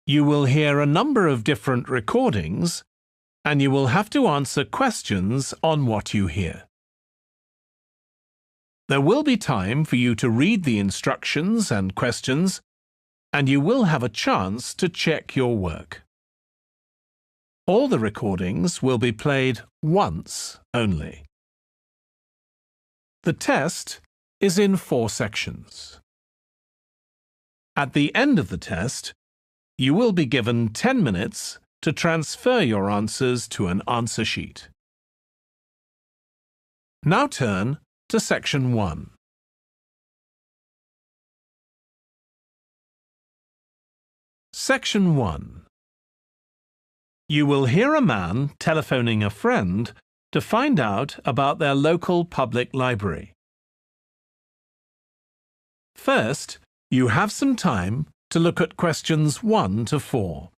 You will hear a number of different recordings, and you will have to answer questions on what you hear. There will be time for you to read the instructions and questions, and you will have a chance to check your work. All the recordings will be played once only. The test is in 4 sections. At the end of the test, you will be given 10 minutes to transfer your answers to an answer sheet. Now turn to Section 1. Section 1. You will hear a man telephoning a friend to find out about their local public library. First, you have some time to look at questions 1 to 4.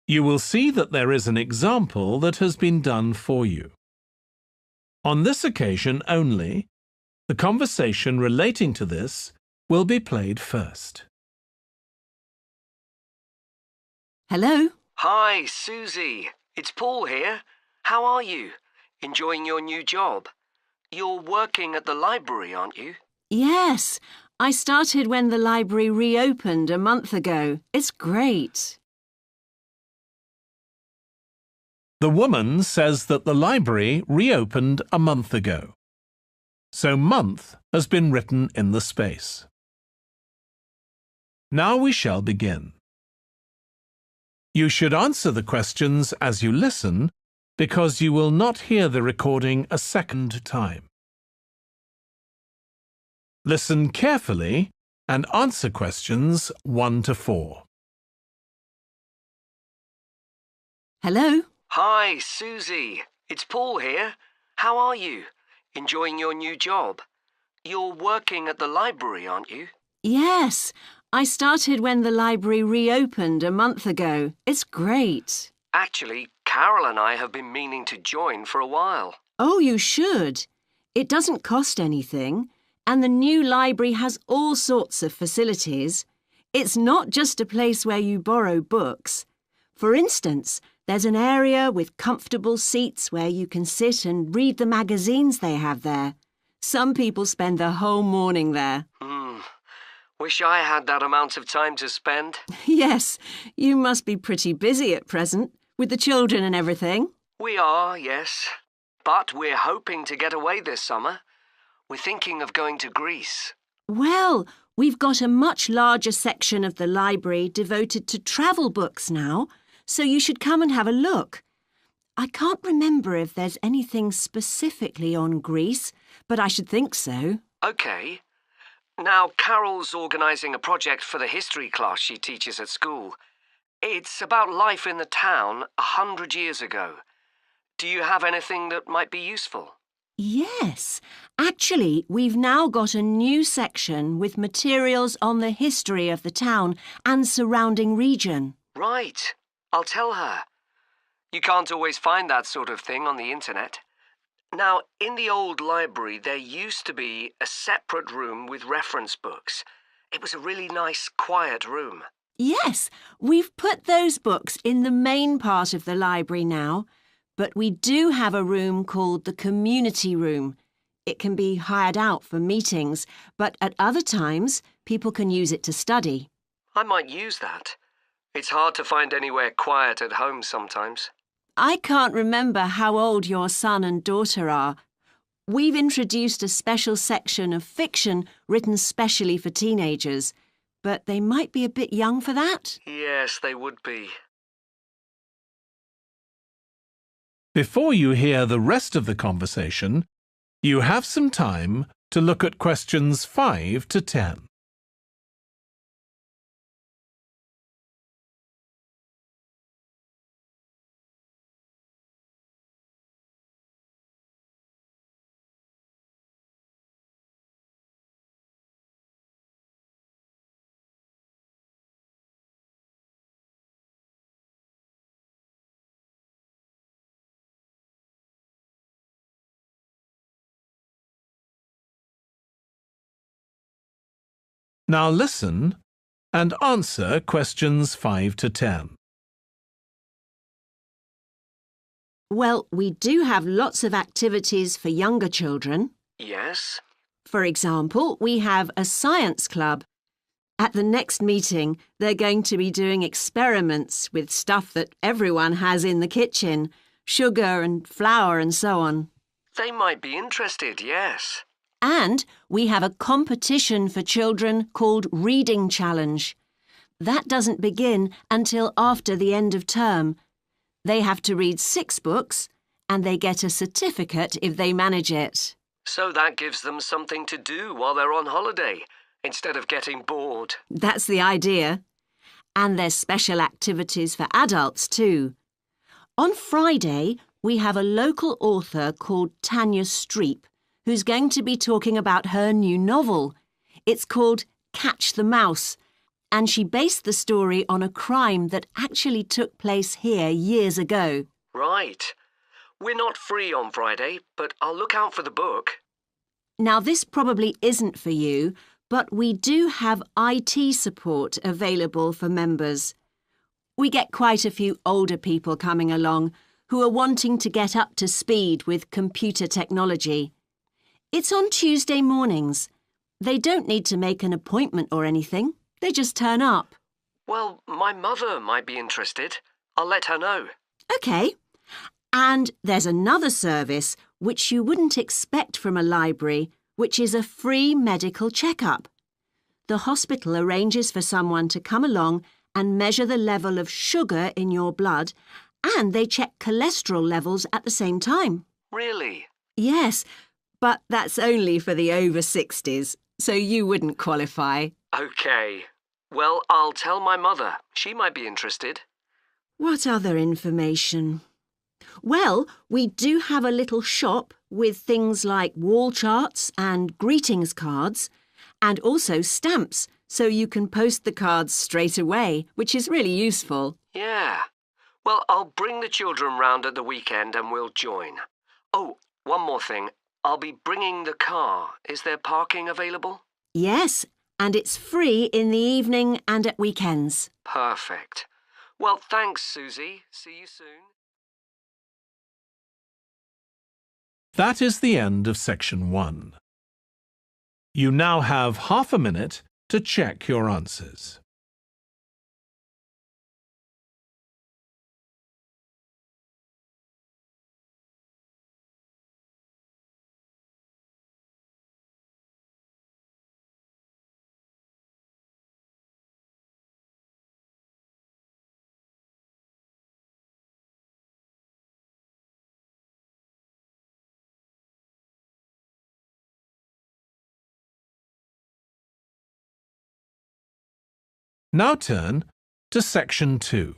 You will see that there is an example that has been done for you. On this occasion only, the conversation relating to this will be played first. Hello? Hi, Susie. It's Paul here. How are you? Enjoying your new job? You're working at the library, aren't you? Yes, I started when the library reopened a month ago. It's great. The woman says that the library reopened a month ago. So month has been written in the space. Now we shall begin. You should answer the questions as you listen because you will not hear the recording a second time. Listen carefully and answer questions 1 to 4. Hello? Hi, Susie. It's Paul here. How are you? Enjoying your new job? You're working at the library, aren't you? Yes, I started when the library reopened a month ago. It's great. Actually, Carol and I have been meaning to join for a while. Oh, you should. It doesn't cost anything, and the new library has all sorts of facilities. It's not just a place where you borrow books. For instance, there's an area with comfortable seats where you can sit and read the magazines they have there. Some people spend the whole morning there. Wish I had that amount of time to spend. Yes, you must be pretty busy at present, with the children and everything. We are, yes. But we're hoping to get away this summer. We're thinking of going to Greece. Well, we've got a much larger section of the library devoted to travel books now, so you should come and have a look. I can't remember if there's anything specifically on Greece, but I should think so. OK. Now, Carol's organising a project for the history class she teaches at school. It's about life in the town 100 years ago. Do you have anything that might be useful? Yes. Actually, we've now got a new section with materials on the history of the town and surrounding region. Right. I'll tell her. You can't always find that sort of thing on the internet. Now, in the old library, there used to be a separate room with reference books. It was a really nice, quiet room. Yes, we've put those books in the main part of the library now, but we do have a room called the community room. It can be hired out for meetings, but at other times, people can use it to study. I might use that. It's hard to find anywhere quiet at home sometimes. I can't remember how old your son and daughter are. We've introduced a special section of fiction written specially for teenagers, but they might be a bit young for that. Yes, they would be. Before you hear the rest of the conversation, you have some time to look at questions 5 to 10. Now listen and answer questions 5 to 10. Well, we do have lots of activities for younger children. Yes? For example, we have a science club. At the next meeting, they're going to be doing experiments with stuff that everyone has in the kitchen, sugar and flour and so on. They might be interested, yes. And we have a competition for children called Reading Challenge. That doesn't begin until after the end of term. They have to read 6 books and they get a certificate if they manage it. So that gives them something to do while they're on holiday, instead of getting bored. That's the idea. And there's special activities for adults too. On Friday, we have a local author called Tanya Streep, who's going to be talking about her new novel. It's called Catch the Mouse, and she based the story on a crime that actually took place here years ago. Right. We're not free on Friday, but I'll look out for the book. Now, this probably isn't for you, but we do have IT support available for members. We get quite a few older people coming along who are wanting to get up to speed with computer technology. It's on Tuesday mornings. They don't need to make an appointment or anything. They just turn up. Well, my mother might be interested. I'll let her know. OK. And there's another service which you wouldn't expect from a library, which is a free medical checkup. The hospital arranges for someone to come along and measure the level of sugar in your blood, and they check cholesterol levels at the same time. Really? Yes, but that's only for the over 60s, so you wouldn't qualify. OK. Well, I'll tell my mother. She might be interested. What other information? Well, we do have a little shop with things like wall charts and greetings cards, and also stamps, so you can post the cards straight away, which is really useful. Yeah. Well, I'll bring the children round at the weekend and we'll join. Oh, one more thing. I'll be bringing the car. Is there parking available? Yes, and it's free in the evening and at weekends. Perfect. Well, thanks, Susie. See you soon. That is the end of section 1. You now have half a minute to check your answers. Now turn to section 2.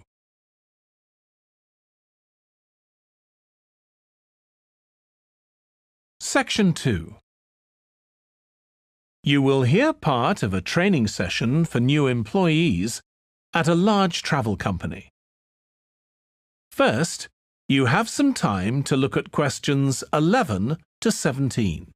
Section 2. You will hear part of a training session for new employees at a large travel company. First, you have some time to look at questions 11 to 17.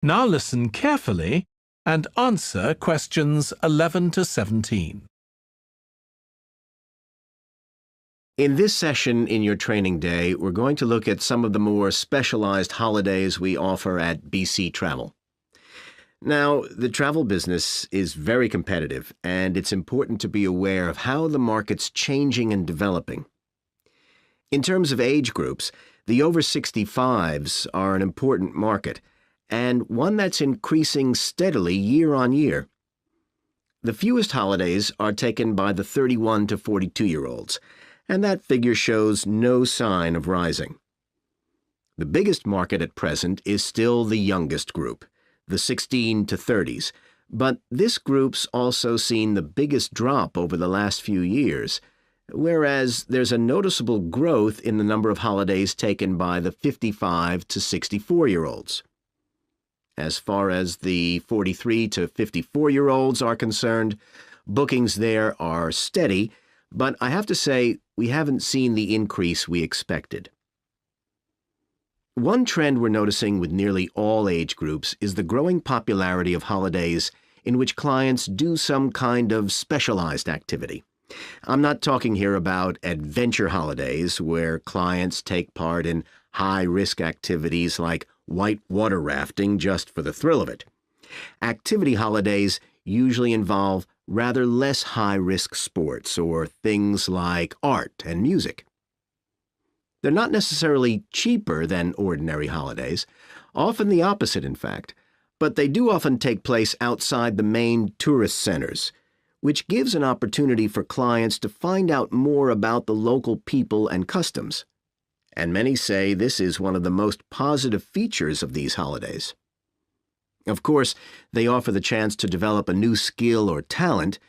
Now listen carefully and answer questions 11 to 17. In this session in your training day, we're going to look at some of the more specialized holidays we offer at BC Travel. Now, the travel business is very competitive, and it's important to be aware of how the market's changing and developing. In terms of age groups, the over 65s are an important market, and one that's increasing steadily year on year. The fewest holidays are taken by the 31 to 42-year-olds, and that figure shows no sign of rising. The biggest market at present is still the youngest group, the 16 to 30s, but this group's also seen the biggest drop over the last few years, whereas there's a noticeable growth in the number of holidays taken by the 55 to 64-year-olds. As far as the 43 to 54-year-olds are concerned, bookings there are steady, but I have to say we haven't seen the increase we expected. One trend we're noticing with nearly all age groups is the growing popularity of holidays in which clients do some kind of specialized activity. I'm not talking here about adventure holidays where clients take part in high-risk activities like white water rafting just for the thrill of it. Activity holidays usually involve rather less high-risk sports or things like art and music. They're not necessarily cheaper than ordinary holidays, often the opposite in fact, but they do often take place outside the main tourist centers, which gives an opportunity for clients to find out more about the local people and customs. And many say this is one of the most positive features of these holidays. Of course, they offer the chance to develop a new skill or talent,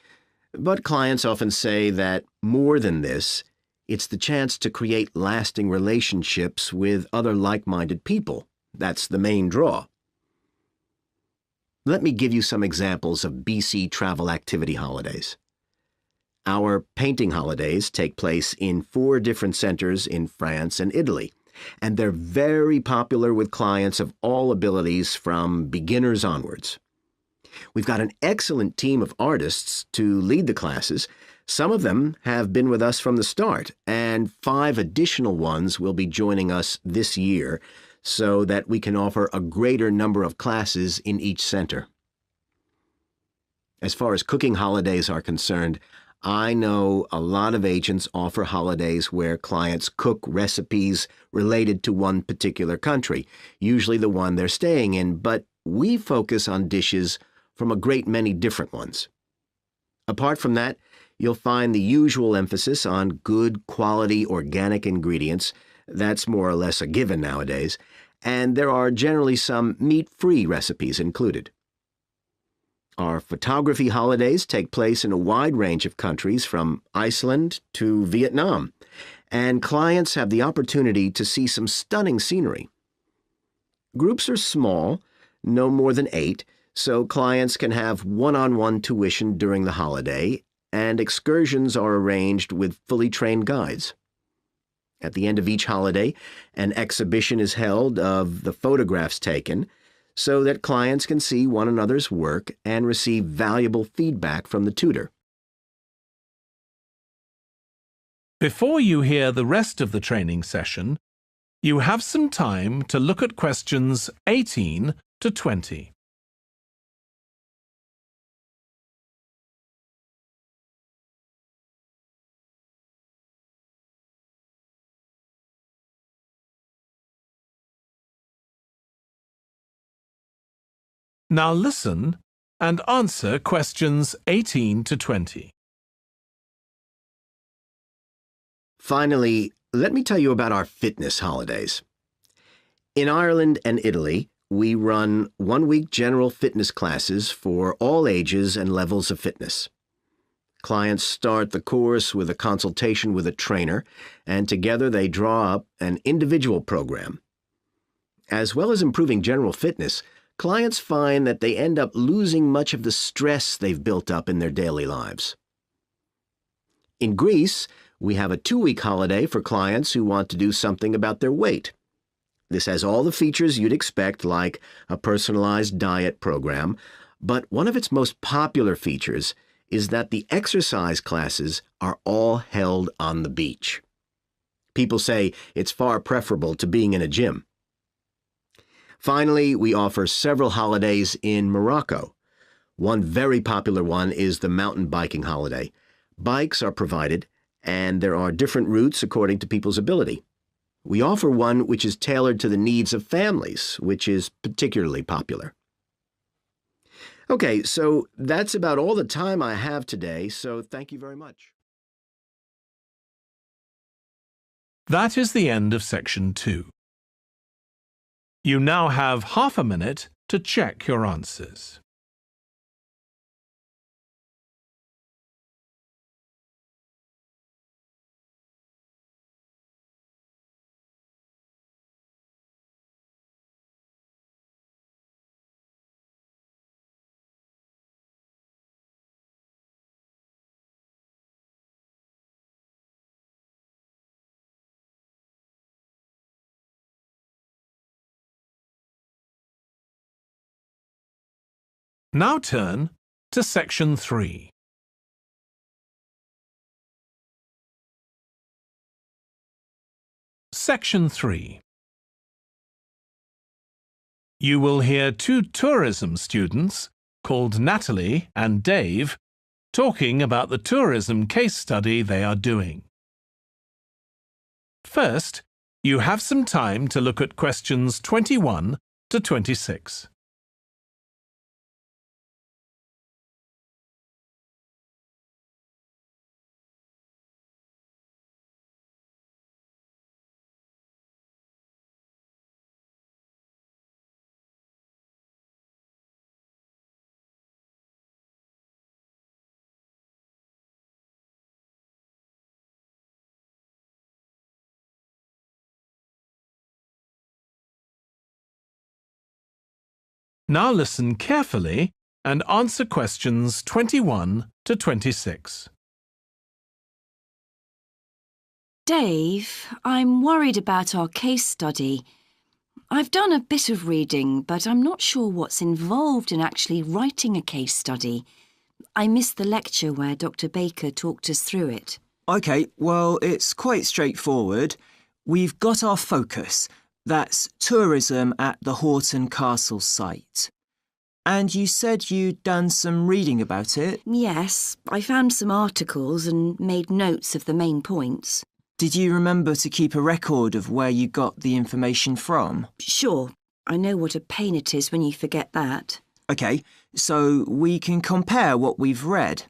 but clients often say that more than this, it's the chance to create lasting relationships with other like-minded people. That's the main draw. Let me give you some examples of BC travel activity holidays. Our painting holidays take place in 4 different centers in France and Italy, and they're very popular with clients of all abilities from beginners onwards. We've got an excellent team of artists to lead the classes. Some of them have been with us from the start, and 5 additional ones will be joining us this year so that we can offer a greater number of classes in each center. As far as cooking holidays are concerned, I know a lot of agents offer holidays where clients cook recipes related to one particular country, usually the one they're staying in, but we focus on dishes from a great many different ones. Apart from that, you'll find the usual emphasis on good quality organic ingredients. That's more or less a given nowadays, and there are generally some meat-free recipes included. Our photography holidays take place in a wide range of countries from Iceland to Vietnam, and clients have the opportunity to see some stunning scenery. Groups are small, no more than 8, so clients can have one-on-one tuition during the holiday, and excursions are arranged with fully trained guides. At the end of each holiday, an exhibition is held of the photographs taken so that clients can see one another's work and receive valuable feedback from the tutor. Before you hear the rest of the training session, you have some time to look at questions 18 to 20. Now listen and answer questions 18 to 20. Finally, let me tell you about our fitness holidays. In Ireland and Italy, we run one-week general fitness classes for all ages and levels of fitness. Clients start the course with a consultation with a trainer, and together they draw up an individual program. As well as improving general fitness, clients find that they end up losing much of the stress they've built up in their daily lives. In Greece, we have a 2-week holiday for clients who want to do something about their weight. This has all the features you'd expect, like a personalized diet program, but one of its most popular features is that the exercise classes are all held on the beach. People say it's far preferable to being in a gym. Finally, we offer several holidays in Morocco. One very popular one is the mountain biking holiday. Bikes are provided, and there are different routes according to people's ability. We offer one which is tailored to the needs of families, which is particularly popular. Okay, so that's about all the time I have today, so thank you very much. That is the end of section 2. You now have half a minute to check your answers. Now turn to Section 3. Section 3. You will hear two tourism students, called Natalie and Dave, talking about the tourism case study they are doing. First, you have some time to look at questions 21 to 26. Now listen carefully and answer questions 21 to 26. Dave, I'm worried about our case study. I've done a bit of reading, but I'm not sure what's involved in actually writing a case study. I missed the lecture where Dr. Baker talked us through it. OK, well, it's quite straightforward. We've got our focus. That's tourism at the Horton Castle site. And you said you'd done some reading about it? Yes, I found some articles and made notes of the main points. Did you remember to keep a record of where you got the information from? Sure, I know what a pain it is when you forget that. OK, so we can compare what we've read.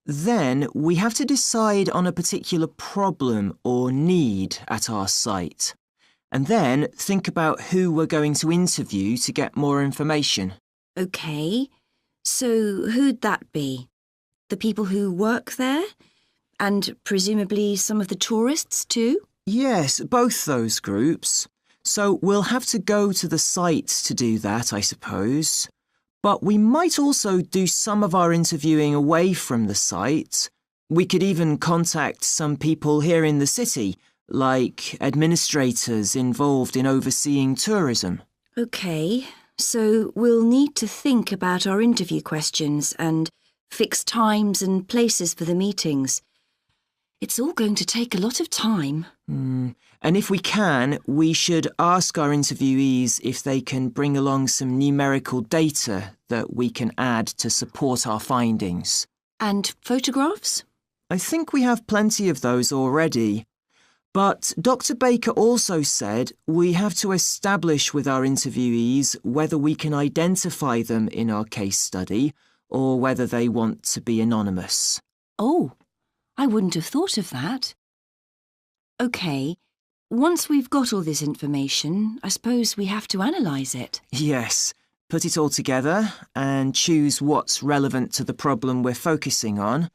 Then we have to decide on a particular problem or need at our site. And then think about who we're going to interview to get more information. OK, so who'd that be? The people who work there? And presumably some of the tourists too? Yes, both those groups. So we'll have to go to the site to do that, I suppose. But we might also do some of our interviewing away from the site. We could even contact some people here in the city, like administrators involved in overseeing tourism. OK, so we'll need to think about our interview questions and fix times and places for the meetings. It's all going to take a lot of time. And if we can, we should ask our interviewees if they can bring along some numerical data that we can add to support our findings. And photographs? I think we have plenty of those already. But Dr. Baker also said we have to establish with our interviewees whether we can identify them in our case study or whether they want to be anonymous. Oh, I wouldn't have thought of that. OK, once we've got all this information, I suppose we have to analyse it. Yes, put it all together and choose what's relevant to the problem we're focusing on,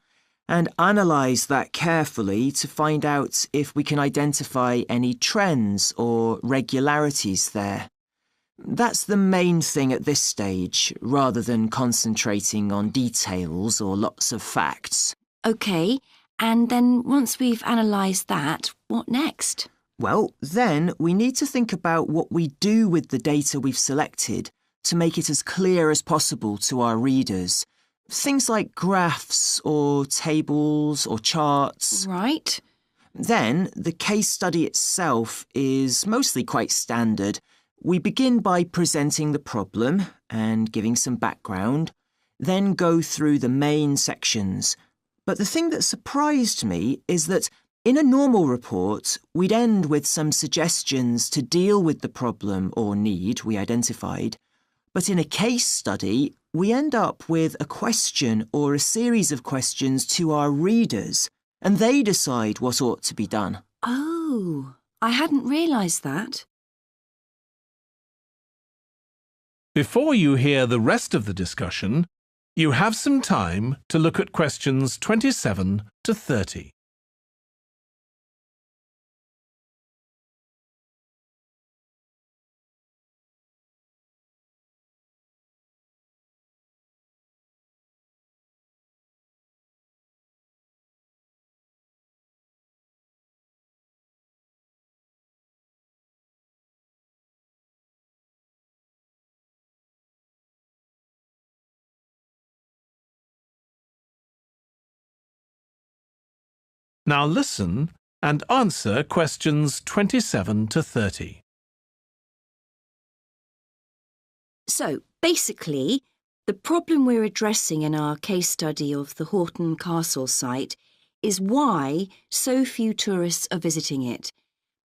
and analyse that carefully to find out if we can identify any trends or regularities there. That's the main thing at this stage, rather than concentrating on details or lots of facts. OK, and then once we've analysed that, what next? Well, then we need to think about what we do with the data we've selected to make it as clear as possible to our readers. Things like graphs or tables or charts. Right. Then the case study itself is mostly quite standard. We begin by presenting the problem and giving some background, then go through the main sections. But the thing that surprised me is that in a normal report, we'd end with some suggestions to deal with the problem or need we identified. But in a case study, we end up with a question or a series of questions to our readers, and they decide what ought to be done. Oh, I hadn't realised that. Before you hear the rest of the discussion, you have some time to look at questions 27 to 30. Now listen and answer questions 27 to 30. So, basically, the problem we're addressing in our case study of the Horton Castle site is why so few tourists are visiting it.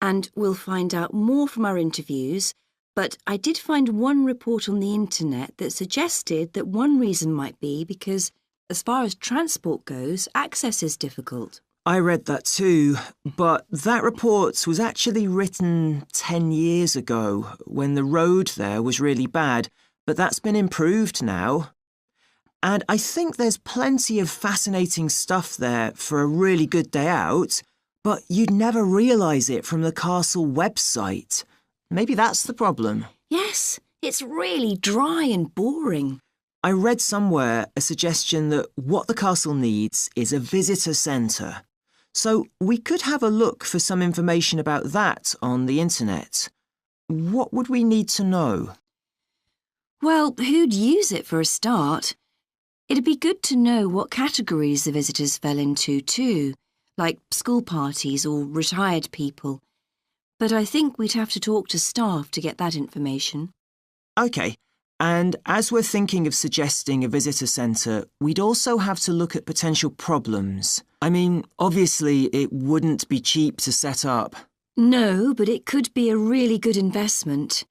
And we'll find out more from our interviews, but I did find one report on the internet that suggested that one reason might be because, as far as transport goes, access is difficult. I read that too, but that report was actually written 10 years ago when the road there was really bad, but that's been improved now. And I think there's plenty of fascinating stuff there for a really good day out, but you'd never realise it from the castle website. Maybe that's the problem. Yes, it's really dry and boring. I read somewhere a suggestion that what the castle needs is a visitor centre. So we could have a look for some information about that on the internet. What would we need to know? Well, who'd use it for a start? It'd be good to know what categories the visitors fell into too, like school parties or retired people. But I think we'd have to talk to staff to get that information. OK, and as we're thinking of suggesting a visitor centre, we'd also have to look at potential problems. I mean, obviously it wouldn't be cheap to set up. No, but it could be a really good investment.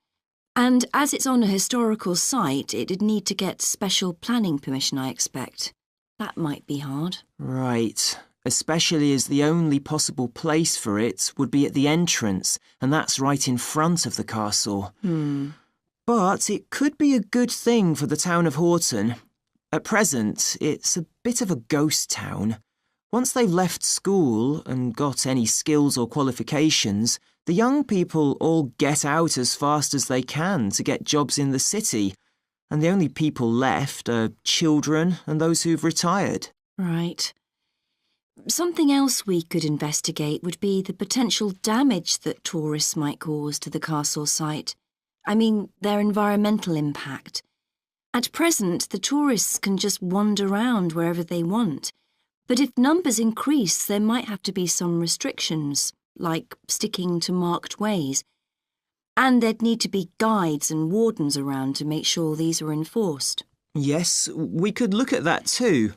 And as it's on a historical site, it'd need to get special planning permission, I expect. That might be hard. Right, especially as the only possible place for it would be at the entrance, and that's right in front of the castle. But it could be a good thing for the town of Horton. At present, it's a bit of a ghost town. Once they've left school and got any skills or qualifications, the young people all get out as fast as they can to get jobs in the city, and the only people left are children and those who've retired. Right. Something else we could investigate would be the potential damage that tourists might cause to the castle site. I mean, their environmental impact. At present, the tourists can just wander around wherever they want. But if numbers increase, there might have to be some restrictions, like sticking to marked ways. And there'd need to be guides and wardens around to make sure these are enforced. Yes, we could look at that too.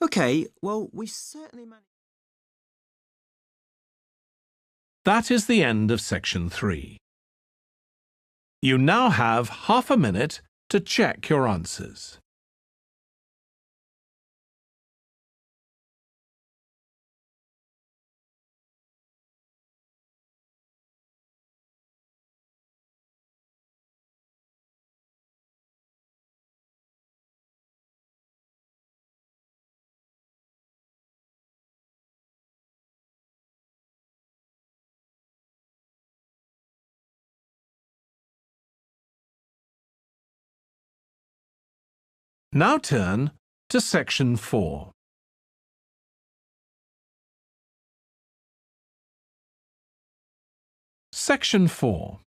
OK, well, we've certainly managed... That is the end of section 3. You now have half a minute to check your answers. Now turn to section 4. Section 4.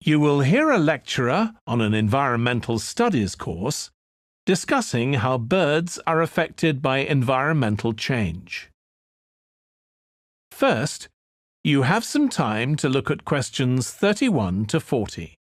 You will hear a lecturer on an environmental studies course discussing how birds are affected by environmental change. First, you have some time to look at questions 31 to 40.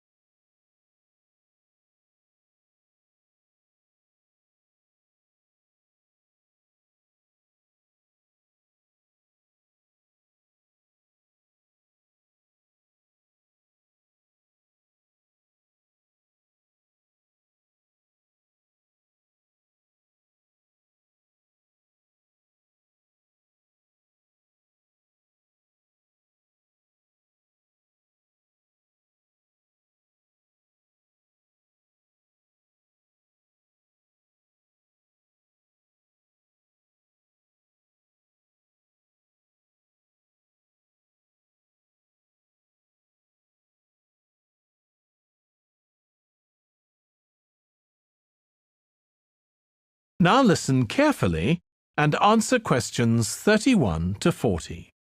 Now listen carefully and answer questions 31 to 40.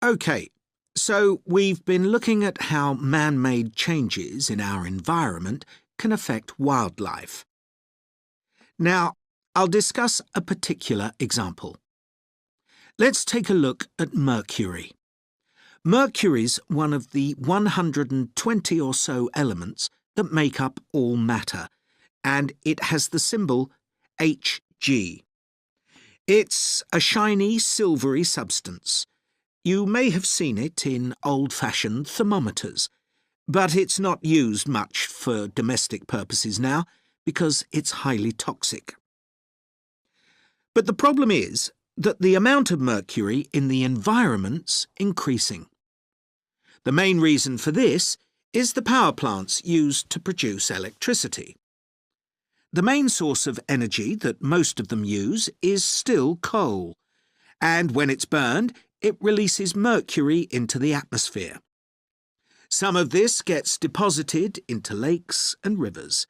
OK, so we've been looking at how man-made changes in our environment can affect wildlife. Now, I'll discuss a particular example. Let's take a look at mercury. Mercury's one of the 120 or so elements that make up all matter, and it has the symbol Hg. It's a shiny, silvery substance. You may have seen it in old-fashioned thermometers, but it's not used much for domestic purposes now because it's highly toxic. But the problem is that the amount of mercury in the environment's increasing. The main reason for this is the power plants used to produce electricity. The main source of energy that most of them use is still coal, and when it's burned, it releases mercury into the atmosphere. Some of this gets deposited into lakes and rivers,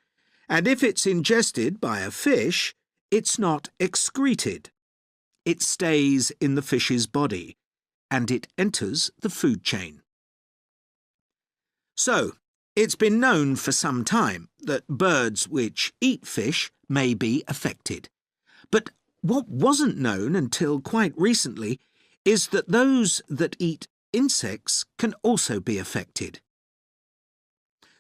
and if it's ingested by a fish, it's not excreted. It stays in the fish's body, and it enters the food chain. So, it's been known for some time that birds which eat fish may be affected. But what wasn't known until quite recently is that those that eat insects can also be affected.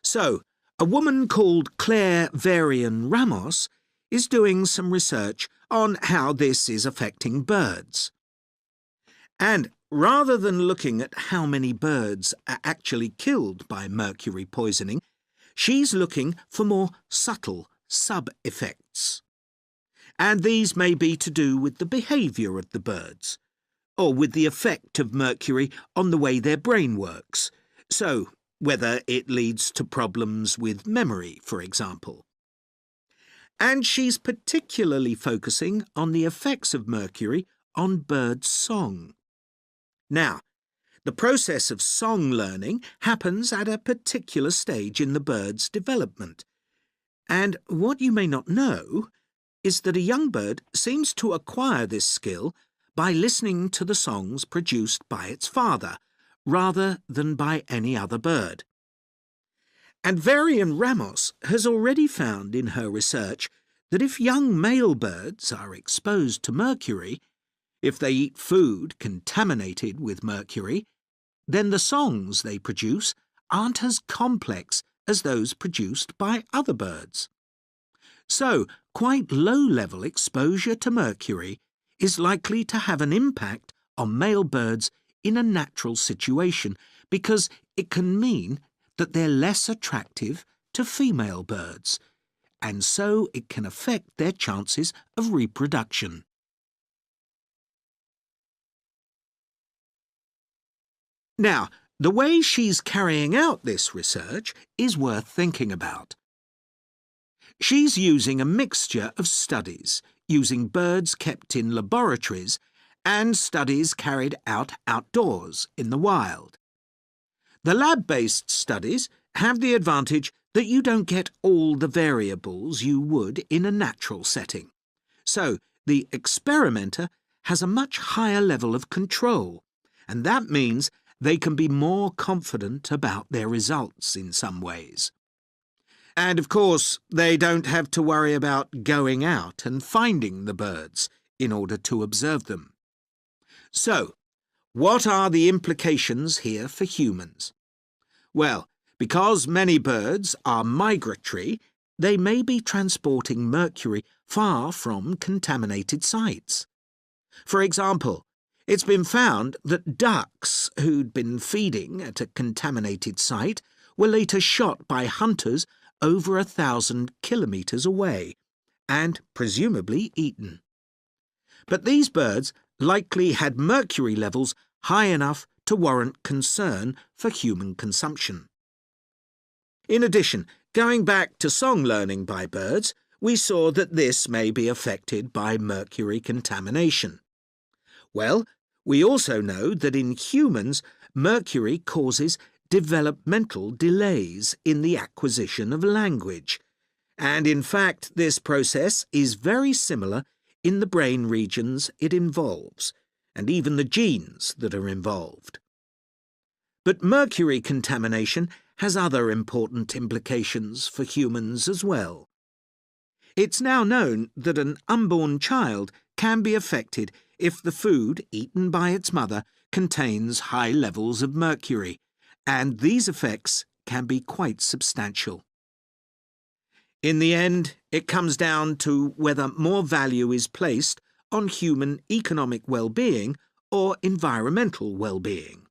So, a woman called Claire Varian Ramos is doing some research on how this is affecting birds. And rather than looking at how many birds are actually killed by mercury poisoning, she's looking for more subtle sub-effects. And these may be to do with the behaviour of the birds, or with the effect of mercury on the way their brain works, so whether it leads to problems with memory, for example. And she's particularly focusing on the effects of mercury on bird song. Now, the process of song learning happens at a particular stage in the bird's development. And what you may not know is that a young bird seems to acquire this skill by listening to the songs produced by its father, rather than by any other bird. And Varian Ramos has already found in her research that if young male birds are exposed to mercury, if they eat food contaminated with mercury, then the songs they produce aren't as complex as those produced by other birds. So, quite low-level exposure to mercury is likely to have an impact on male birds in a natural situation because it can mean that they're less attractive to female birds, and so it can affect their chances of reproduction. Now, the way she's carrying out this research is worth thinking about. She's using a mixture of studies, using birds kept in laboratories and studies carried out outdoors in the wild. The lab-based studies have the advantage that you don't get all the variables you would in a natural setting. So, the experimenter has a much higher level of control, and that means they can be more confident about their results in some ways. And of course, they don't have to worry about going out and finding the birds in order to observe them. So, what are the implications here for humans? Well, because many birds are migratory, they may be transporting mercury far from contaminated sites. For example, it's been found that ducks who'd been feeding at a contaminated site were later shot by hunters over 1,000 kilometres away, and presumably eaten. But these birds likely had mercury levels high enough to warrant concern for human consumption. In addition, going back to song learning by birds, we saw that this may be affected by mercury contamination. Well, we also know that in humans, mercury causes developmental delays in the acquisition of language, And in fact, this process is very similar in the brain regions it involves, and even the genes that are involved. But mercury contamination has other important implications for humans as well. It's now known that an unborn child can be affected if the food eaten by its mother contains high levels of mercury, and these effects can be quite substantial. In the end, it comes down to whether more value is placed on human economic well-being or environmental well-being.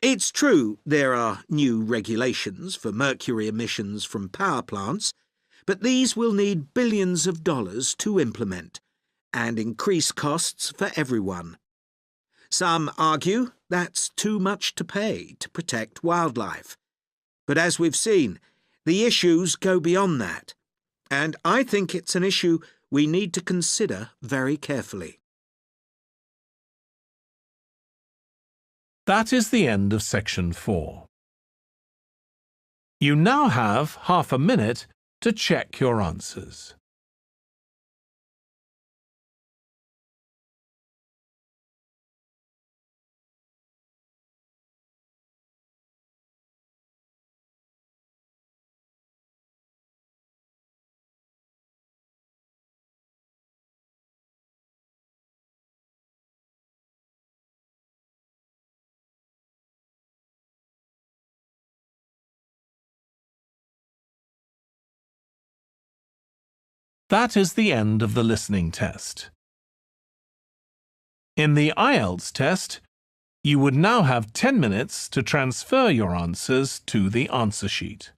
It's true there are new regulations for mercury emissions from power plants, but these will need billions of dollars to implement and increase costs for everyone. Some argue that's too much to pay to protect wildlife. But as we've seen, the issues go beyond that, and I think it's an issue we need to consider very carefully. That is the end of section 4. You now have half a minute to check your answers. That is the end of the listening test. In the IELTS test, you would now have 10 minutes to transfer your answers to the answer sheet.